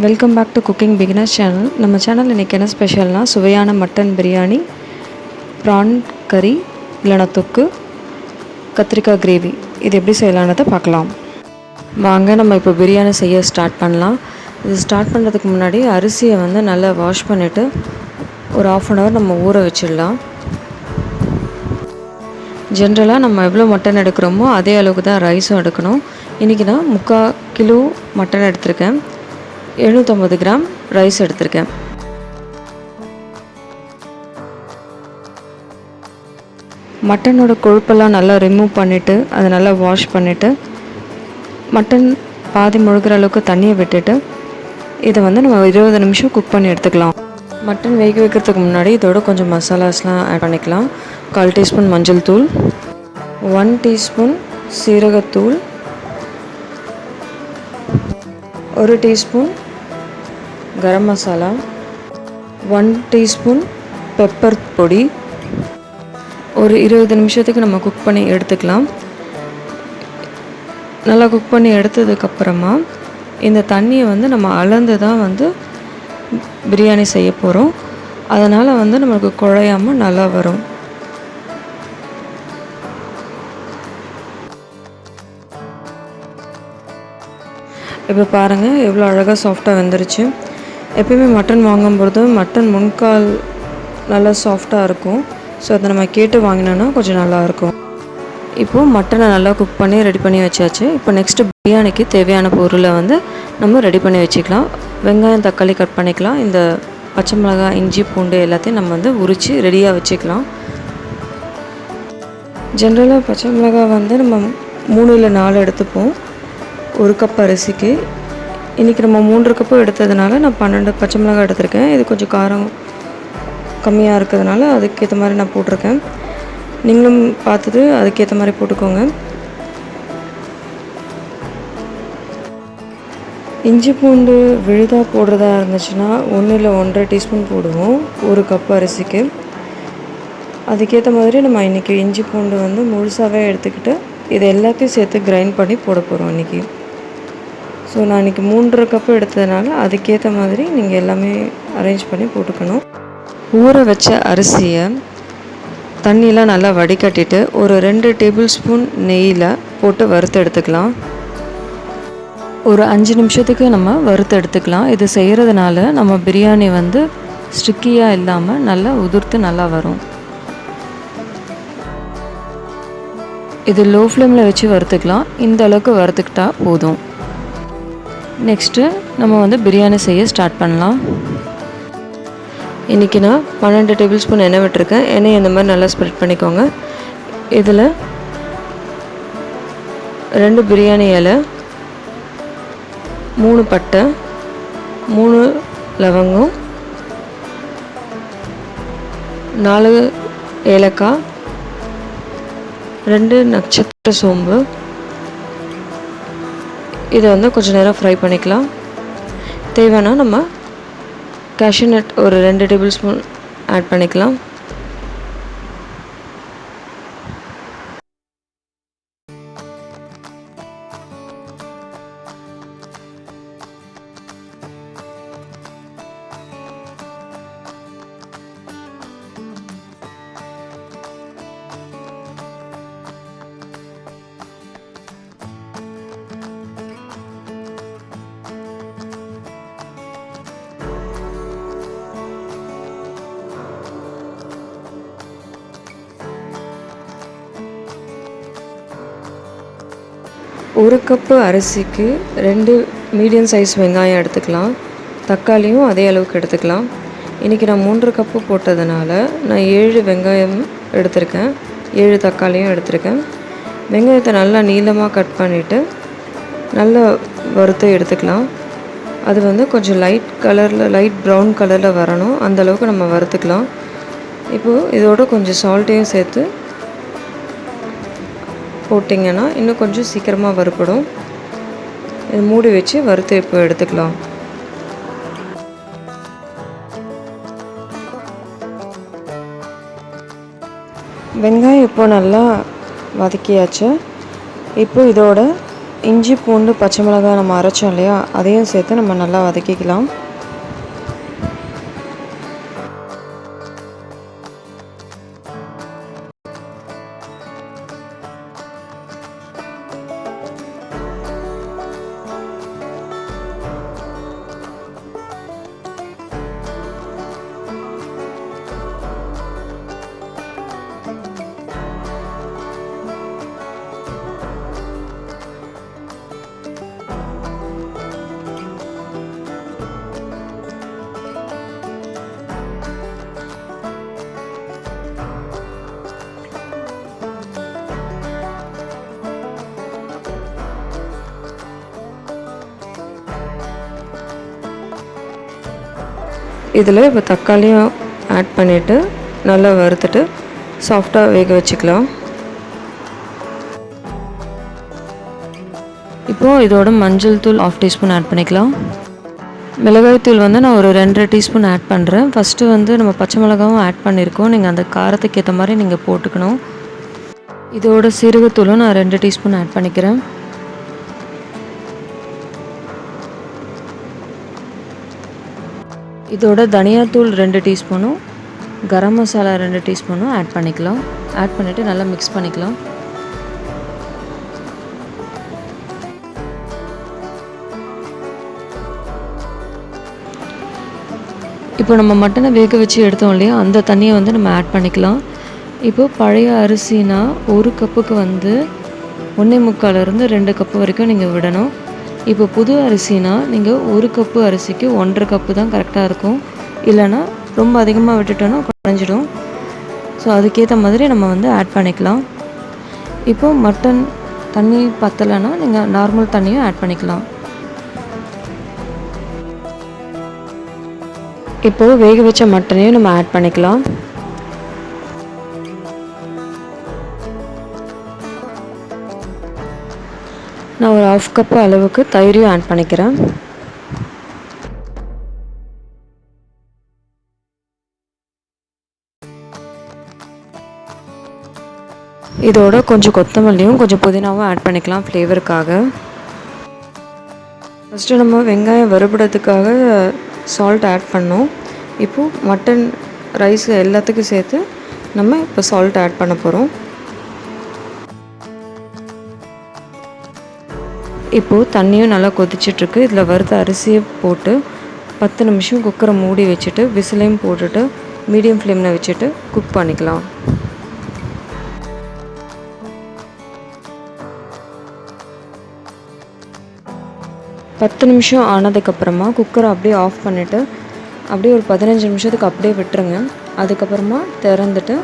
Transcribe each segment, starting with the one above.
Welcome back to cooking beginners channel. நம்ம channel இன்றைக்கி என்ன ஸ்பெஷல்னால் சுவையான மட்டன் பிரியாணி, ப்ரான் கறி இல்லைனா தொக்கு, கத்திரிக்காய் கிரேவி. இது எப்படி செய்யலான்றதை பார்க்கலாம். வாங்க நம்ம இப்போ பிரியாணி செய்ய ஸ்டார்ட் பண்ணலாம். இது ஸ்டார்ட் பண்ணுறதுக்கு முன்னாடி அரிசியை நல்லா வாஷ் பண்ணிவிட்டு ஒரு 1/2 hour நம்ம ஊற வச்சிடலாம். ஜென்ரலாக நம்ம எவ்வளோ மட்டன் எடுக்கிறோமோ அதே அளவுக்கு தான் ரைஸும் எடுக்கணும். இன்றைக்கி நான் 3/4 கிலோ மட்டன் எடுத்திருக்கேன், 750 கிராம் ரைஸ் எடுத்திருக்கேன். மட்டனோட கொழுப்பெல்லாம் நல்லா ரிமூவ் பண்ணிவிட்டு அதை நல்லா வாஷ் பண்ணிவிட்டு மட்டன் பாதி முழுகிற அளவுக்கு தண்ணியை விட்டுட்டு இதை நம்ம 20 நிமிஷம் குக் பண்ணி எடுத்துக்கலாம். மட்டன் வேக வைக்கிறதுக்கு முன்னாடி இதோட கொஞ்சம் மசாலாஸ்லாம் ஆட் பண்ணிக்கலாம். 1/4 டீஸ்பூன் மஞ்சள் தூள், 1 டீஸ்பூன் சீரகத்தூள், 1 teaspoon garam masala, 1 teaspoon pepper பொடி. ஒரு 20 நிமிஷத்துக்கு நம்ம குக் பண்ணி எடுத்துக்கலாம். நல்லா குக் பண்ணி எடுத்ததுக்கப்புறமா இந்த தண்ணியை நம்ம அளந்து தான் பிரியாணி செய்ய போகிறோம். அதனால் நம்மளுக்கு குழையாமல் நல்லா வரும். இப்போ பாருங்கள் எவ்வளோ அழகாக சாஃப்டாக வெந்துருச்சு. எப்பயுமே மட்டன் வாங்கும்பொழுது மட்டன் முன்கால் நல்லா சாஃப்டாக இருக்கும். ஸோ அதை நம்ம கேட்டு வாங்கினோன்னா கொஞ்சம் நல்லாயிருக்கும். இப்போது மட்டனை நல்லா குக் பண்ணி ரெடி பண்ணி வச்சாச்சு. இப்போ நெக்ஸ்ட்டு பிரியாணிக்கு தேவையான பொருளை நம்ம ரெடி பண்ணி வச்சுக்கலாம். வெங்காயம், தக்காளி கட் பண்ணிக்கலாம். இந்த பச்சை மிளகாய், இஞ்சி, பூண்டு எல்லாத்தையும் நம்ம உரித்து ரெடியாக வச்சுக்கலாம். ஜென்ரலாக பச்சை மிளகாய் நம்ம 3 இல்லை 4 எடுத்துப்போம் 1 கப் அரிசிக்கு. இன்றைக்கி நம்ம 3 கப்பு எடுத்ததுனால நான் 12 பச்சை மிளகாய் எடுத்திருக்கேன். இது கொஞ்சம் காரம் கம்மியாக இருக்கிறதுனால அதுக்கேற்ற மாதிரி நான் போட்டிருக்கேன். நீங்களும் பார்த்துட்டு அதுக்கேற்ற மாதிரி போட்டுக்கோங்க. இஞ்சி பூண்டு விழுதாக போடுறதா இருந்துச்சுன்னா 1 இல்லை 1.5 டீஸ்பூன் போடுவோம் 1 கப் அரிசிக்கு. அதுக்கேற்ற மாதிரி நம்ம இன்றைக்கி இஞ்சி பூண்டு முழுசாகவே எடுத்துக்கிட்டு இது எல்லாத்தையும் சேர்த்து கிரைண்ட் பண்ணி போட போகிறோம் இன்றைக்கி. ஸோ நான் இன்றைக்கி 3.5 கப்பு எடுத்ததுனால அதுக்கேற்ற மாதிரி நீங்கள் எல்லாமே அரேஞ்ச் பண்ணி போட்டுக்கணும். ஊற வச்ச அரிசியை தண்ணியெலாம் நல்லா வடிகட்டிட்டு ஒரு 2 டேபிள் ஸ்பூன் நெய்யில் போட்டு வறுத்து எடுத்துக்கலாம். ஒரு 5 நிமிஷத்துக்கு நம்ம வறுத்து எடுத்துக்கலாம். இது செய்கிறதுனால நம்ம பிரியாணி ஸ்டிக்கியாக இல்லாமல் நல்லா உதிர்த்து நல்லா வரும். இது லோ ஃப்ளேமில் வச்சு வறுத்துக்கலாம். இந்த அளவுக்கு வறுத்துக்கிட்டா போதும். நெக்ஸ்ட்டு நம்ம பிரியாணி செய்ய ஸ்டார்ட் பண்ணலாம். இன்றைக்கி நான் 12 டேபிள் ஸ்பூன் எண்ணெய் விட்டுருக்கேன். எண்ணெய் இந்த மாதிரி நல்லா ஸ்ப்ரெட் பண்ணிக்கோங்க. இதில் 2 பிரியாணி இலை, 3 பட்டை, 3 லவங்கம், 4 ஏலக்காய், 2 நட்சத்திர சோம்பு. இதை கொஞ்சம் நேரம் ஃப்ரை பண்ணிக்கலாம். தேவைன்னா நம்ம கேஷ்யூ நட் ஒரு 2 டேபிள் ஸ்பூன் ஆட் பண்ணிக்கலாம். ஒரு கப்பு அரிசிக்கு 2 மீடியம் சைஸ் வெங்காயம் எடுத்துக்கலாம். தக்காளியும் அதே அளவுக்கு எடுத்துக்கலாம். இன்றைக்கி நான் 3 கப்பு போட்டதுனால நான் 7 வெங்காயம் எடுத்திருக்கேன், 7 தக்காளியும் எடுத்திருக்கேன். வெங்காயத்தை நல்லா நீளமாக கட் பண்ணிவிட்டு நல்லா வறுத்து எடுத்துக்கலாம். அது கொஞ்சம் லைட் ப்ரௌன் கலரில் வரணும். அந்தளவுக்கு நம்ம வறுத்துக்கலாம். இப்போது இதோட கொஞ்சம் சால்ட்டையும் சேர்த்து போட்டிங்கன்னா இன்னும் கொஞ்சம் சீக்கிரமாக வறுப்படும். இது மூடி வச்சு வறுத்து இப்போ எடுத்துக்கலாம். வெங்காயம் இப்போ நல்லா வதக்கியாச்சு. இப்போ இதோட இஞ்சி பூண்டு பச்சை மிளகாய் நம்ம அரைச்சோம் இல்லையா, அதையும் சேர்த்து நம்ம நல்லா வதக்கிக்கலாம். இதில் இப்போ தக்காளியும் ஆட் பண்ணிவிட்டு நல்லா வறுத்துட்டு சாஃப்டாக வேக வச்சுக்கலாம். இப்போது இதோட மஞ்சள் தூள் 1/2 டீஸ்பூன் ஆட் பண்ணிக்கலாம். மிளகாய் தூள் வந்து நான் ஒரு 2.5 டீஸ்பூன் ஆட் பண்ணுறேன். ஃபஸ்ட்டு வந்து நம்ம பச்சை மிளகாவும் ஆட் பண்ணியிருக்கோம். நீங்கள் அந்த காரத்துக்கு ஏற்ற மாதிரி நீங்கள் போட்டுக்கணும். இதோட சீரகத்தூளும் நான் 2 டீஸ்பூன் ஆட் பண்ணிக்கிறேன். இதோட தனியாத்தூள் 2 டீஸ்பூனும் கரம் மசாலா 2 டீஸ்பூனும் ஆட் பண்ணிக்கலாம். ஆட் பண்ணிவிட்டு நல்லா மிக்ஸ் பண்ணிக்கலாம். இப்போ நம்ம மட்டனை வேக வச்சு எடுத்தோம் இல்லையா, அந்த தண்ணியை வந்து நம்ம ஆட் பண்ணிக்கலாம். இப்போது பழைய அரிசினா 1 கப்புக்கு வந்து 1.25 2 கப்பு வரைக்கும் நீங்கள் விடணும். இப்போ புது அரிசினா நீங்கள் 1 கப்பு அரிசிக்கு 1.5 கப்பு தான் கரெக்டாக இருக்கும். இல்லைனா ரொம்ப அதிகமாக விட்டுட்டோன்னா குறைஞ்சிடும். ஸோ அதுக்கேற்ற மாதிரி நம்ம வந்து ஆட் பண்ணிக்கலாம். இப்போது மட்டன் தண்ணி பத்தலைன்னா நீங்கள் நார்மல் தண்ணியும் ஆட் பண்ணிக்கலாம். இப்போது வேக வச்ச மட்டனையும் நம்ம ஆட் பண்ணிக்கலாம். நான் ஒரு 1/2 கப்பு அளவுக்கு தயிரையும் ஆட் பண்ணிக்கிறேன். இதோட கொஞ்சம் கொத்தமல்லியும் கொஞ்சம் புதினாவும் ஆட் பண்ணிக்கலாம் ஃப்ளேவருக்காக. ஃபஸ்ட்டு நம்ம வெங்காயம் வறுபடுறதுக்காக சால்ட் ஆட் பண்ணோம். இப்போது மட்டன் ரைஸ் எல்லாத்துக்கும் சேர்த்து நம்ம இப்போ சால்ட் ஆட் பண்ண போகிறோம். இப்போது தண்ணியும் நல்லா கொதிச்சிட்ருக்கு. இதில் வறுத்த அரிசியை போட்டு 10 நிமிஷம் குக்கரை மூடி வச்சுட்டு விசிலையும் போட்டுட்டு மீடியம் ஃப்ளேமில் வச்சுட்டு குக் பண்ணிக்கலாம். பத்து நிமிஷம் ஆனதுக்கப்புறமா குக்கரை அப்படியே ஆஃப் பண்ணிவிட்டு அப்படியே ஒரு 15 நிமிஷத்துக்கு அப்படியே விட்டுருங்க. அதுக்கப்புறமா திறந்துட்டு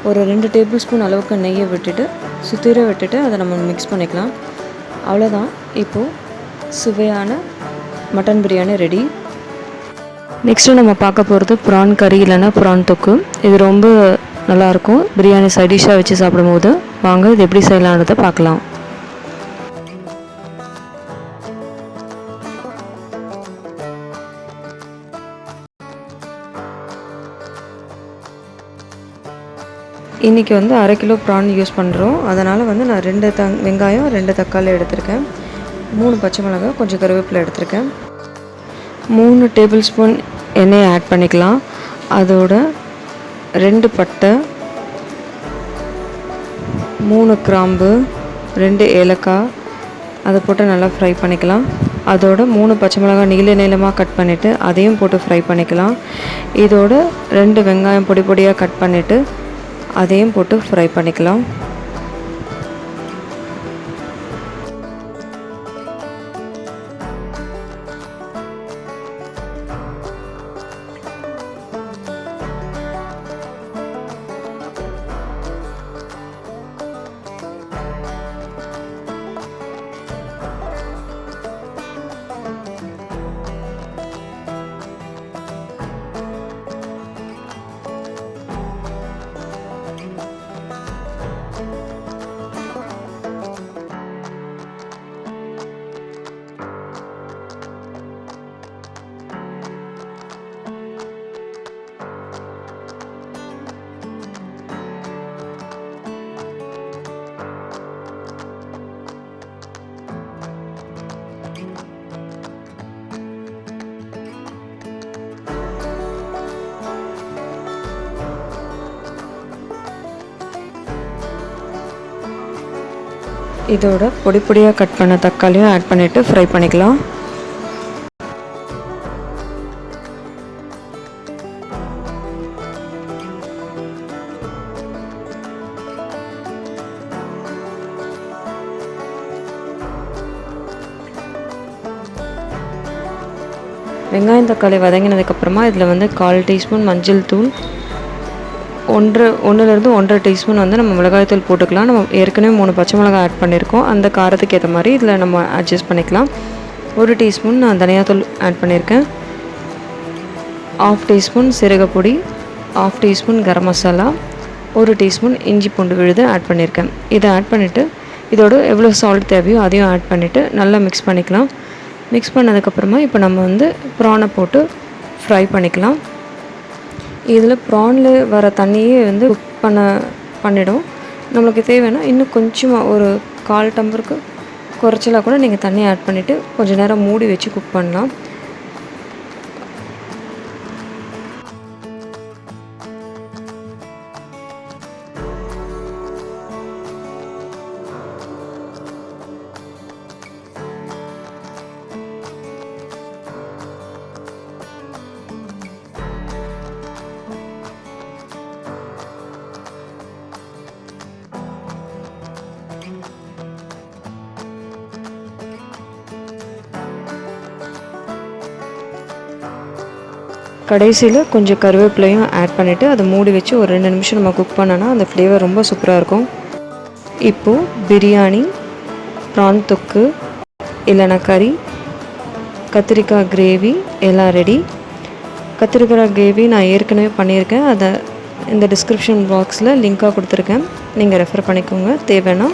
ஒரு 2 டேபிள் ஸ்பூன் அளவுக்கு நெய்யை விட்டுட்டு சுற்றிர விட்டுட்டு அதை நம்ம மிக்ஸ் பண்ணிக்கலாம். அவ்வளோதான். இப்போது சுவையான மட்டன் பிரியாணி ரெடி. நெக்ஸ்ட்டு நம்ம பார்க்க போகிறது ப்ரான் கறி இல்லைன்னா ப்ரான் தொக்கு. இது ரொம்ப நல்லாயிருக்கும் பிரியாணி சைடிஷாக வச்சு சாப்பிடும்போது. வாங்க இது எப்படி செய்யலான்றதை பார்க்கலாம். இன்றைக்கி வந்து 1/2 கிலோ ப்ரான் யூஸ் பண்ணுறோம். அதனால் வந்து நான் 2 வெங்காயம் 2 தக்காளி எடுத்திருக்கேன். 3 பச்சை மிளகாய், கொஞ்சம் கருவேப்பிலை எடுத்திருக்கேன். 3 டேபிள் ஸ்பூன் எண்ணெயை ஆட் பண்ணிக்கலாம். அதோட 2 பட்டை, 3 கிராம்பு, 2 ஏலக்காய் அதை போட்டு நல்லா ஃப்ரை பண்ணிக்கலாம். அதோட 3 பச்சை மிளகாய் நீளமாக கட் பண்ணிவிட்டு அதையும் போட்டு ஃப்ரை பண்ணிக்கலாம். இதோட 2 வெங்காயம் பொடி பொடியாக கட் பண்ணிவிட்டு அதையும் போட்டு ஃப்ரை பண்ணிக்கலாம். இதோட பொடி பொடியாக கட் பண்ண தக்காளியும் ஆட் பண்ணிவிட்டு ஃப்ரை பண்ணிக்கலாம். வெங்காயம் தக்காளி வதங்கினதுக்கப்புறமா இதில் வந்து 1/4 டீஸ்பூன் மஞ்சள் தூள், 1-1.5 டீஸ்பூன் வந்து நம்ம மிளகாய்த்தூள் போட்டுக்கலாம். நம்ம ஏற்கனவே 3 பச்சை மிளகாய் ஆட் பண்ணியிருக்கோம். அந்த காரத்துக்கு ஏற்ற மாதிரி இதில் நம்ம அட்ஜஸ்ட் பண்ணிக்கலாம். 1 டீஸ்பூன் நான் தனியாத்தூள் ஆட் பண்ணியிருக்கேன். 1/2 teaspoon சீரகப்பொடி, 1/2 teaspoon garam masala, 1 teaspoon இஞ்சி பூண்டு விழுது ஆட் பண்ணியிருக்கேன். இதை ஆட் பண்ணிவிட்டு இதோட எவ்வளோ சால்ட் தேவையோ அதையும் ஆட் பண்ணிவிட்டு நல்லா மிக்ஸ் பண்ணிக்கலாம். மிக்ஸ் பண்ணதுக்கப்புறமா இப்போ நம்ம வந்து ப்ரானை போட்டு ஃப்ரை பண்ணிக்கலாம். இதில் ப்ரானில் வர தண்ணியே வந்து குக் பண்ணிடும். நம்மளுக்கு தேவைன்னா இன்னும் கொஞ்சமாக ஒரு 1/4 டம்ளருக்கு குறைச்சலாக கூட நீங்கள் தண்ணி ஆட் பண்ணிவிட்டு கொஞ்சம் நேரம் மூடி வச்சு குக் பண்ணலாம். கடைசியில் கொஞ்சம் கருவேப்பிலையும் ஆட் பண்ணிவிட்டு அதை மூடி வச்சு ஒரு 2 நிமிஷம் நம்ம குக் பண்ணோன்னா அந்த ஃப்ளேவர் ரொம்ப சூப்பராக இருக்கும். இப்போது பிரியாணி, ப்ரான் தொக்கு இல்லைனா கறி, கத்திரிக்காய் கிரேவி எல்லாம் ரெடி. கத்திரிக்காய் கிரேவி நான் ஏற்கனவே பண்ணியிருக்கேன். அதை இந்த டிஸ்கிரிப்ஷன் பாக்ஸில் லிங்காக கொடுத்துருக்கேன், நீங்கள் ரெஃபர் பண்ணிக்கோங்க. தேவைன்னா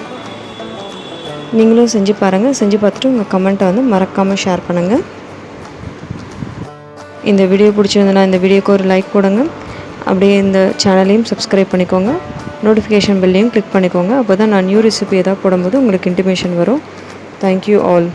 நீங்களும் செஞ்சு பாருங்கள். செஞ்சு பார்த்துட்டு உங்கள் கமெண்ட்டை வந்து மறக்காமல் ஷேர் பண்ணுங்கள். இந்த வீடியோ பிடிச்சிருந்தனா இந்த வீடியோக்கு ஒரு லைக் போடுங்க. அப்படியே இந்த சேனலையும் சப்ஸ்கிரைப் பண்ணிக்கோங்க. நோட்டிஃபிகேஷன் பெல்லையும் கிளிக் பண்ணிக்கோங்க. அப்போ தான் நான் நியூ ரெசிபி ஏதாவது போடும்போது உங்களுக்கு இன்டிமேஷன் வரும். Thank you all.